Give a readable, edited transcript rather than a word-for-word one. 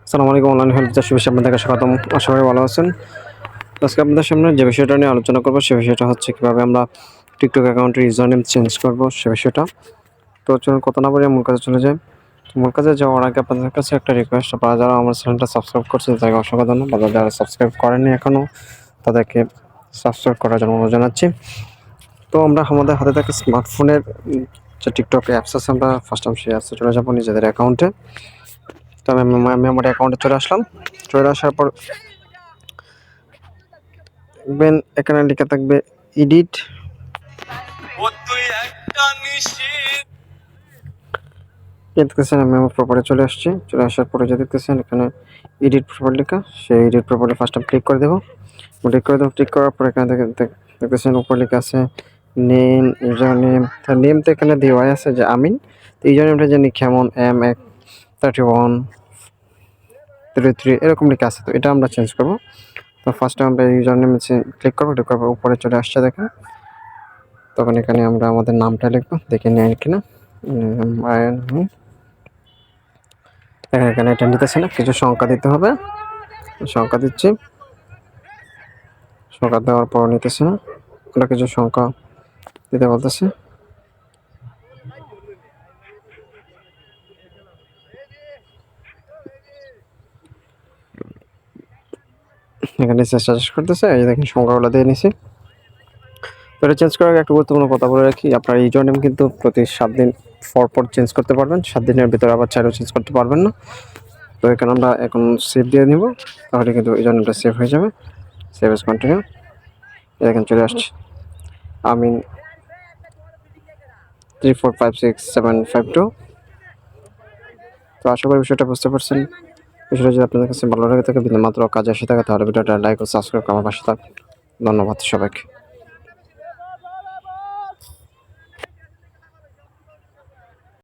আসসালামু আলাইকুম। Online help desk বিষয়ে আপনাদেরকে স্বাগতম। আশা করি ভালো আছেন। আজকে আপনাদের সামনে যে বিষয়টা নিয়ে আলোচনা করব সে বিষয়টা হচ্ছে কিভাবে আমরা টিকটক অ্যাকাউন্টের ইউজার নেম চেঞ্জ করব সে বিষয়টা। তো চলুন কথা না বাড়িয়ে মূল কাজে চলে যাই। মূল কাজে যাওয়ার আগে আপনাদের কাছে একটা রিকোয়েস্ট, আপনারা যারা আমার চ্যানেলটা সাবস্ক্রাইব করছেন তাদেরকে অসংখ্য ধন্যবাদ। যারা সাবস্ক্রাইব করেননি এখনও তাদেরকে সাবস্ক্রাইব করার জন্য অনুরোধ জানাচ্ছি। তো আমরা আমাদের হাতে থাকা স্মার্টফোনের যে টিকটক অ্যাপস আছে, আমরা ফার্স্ট টাইম সেই অ্যাপসে চলে যাবো নিজেদের অ্যাকাউন্টে। তো আমি আমার অ্যাকাউন্টে চলে আসলাম। চলে আসার পর দেখবেন এখানে লেখা থাকবে এডিট। দেখতেছেন আমি আমার প্রপারে চলে আসছি। চলে আসার পরে যে দেখতেছেন এখানে এডিট প্রপার লেখা, সেই এডিট প্রপারে ফার্স্ট টাইম ক্লিক করে দেবো। ক্লিক করার পর এখানে দেখতেছেন উপর লেখা আছে নেম, ইউজার নেম। তার নেম তো এখানে দেওয়াই আছে যে আমিন। তো ইউজার নেমটা জানি কেমন M3133 এরকম লেখা আছে। তো এটা আমরা চেঞ্জ করবো। তো ফার্স্টে আমরা ইউজার নেম ক্লিক করবো। ক্লিক করার পর উপরে চলে আসছে দেখেন। তখন এখানে আমরা আমাদের নামটা লিখবো, দেখে নেন কিনা। এখানে এটা নিতেছে না, কিছু সংখ্যা দিতে হবে। সংখ্যা দিচ্ছি। সংখ্যা দেওয়ার পর নিতেছে না, ওটা কিছু সংখ্যা দিতে বলতেছে। এখানে সাজেস্ট করতেছে, এই দেখেন সংখ্যাগুলো দিয়ে নিছি। তো এটা চেঞ্জ করার আগে একটা গুরুত্বপূর্ণ কথা বলে রাখি, আপনার ইউজার নেম কিন্তু প্রতি 7 দিন পর চেঞ্জ করতে পারবেন। 7 দিনের ভিতরে আবার চাইলেও চেঞ্জ করতে পারবেন না। তো এখানে আমরা এখন সেভ দিয়ে নিব, তাহলে কিন্তু ইউজার নেমটা সেভ হয়ে যাবে। Save S continue. দেখেন চলে আসছে আমিন 3456 752। তো আশা করি বিষয়টা বুঝতে পারছেন। বিষয়টা যদি আপনাদের কাছে ভালো লাগে থাকে, বিন্দুমাত্র কাজে এসে থাকে, তাহলে ভিডিওটা লাইক ও সাবস্ক্রাইব করে আমার পাশে থাকুন। ধন্যবাদ সবাইকে।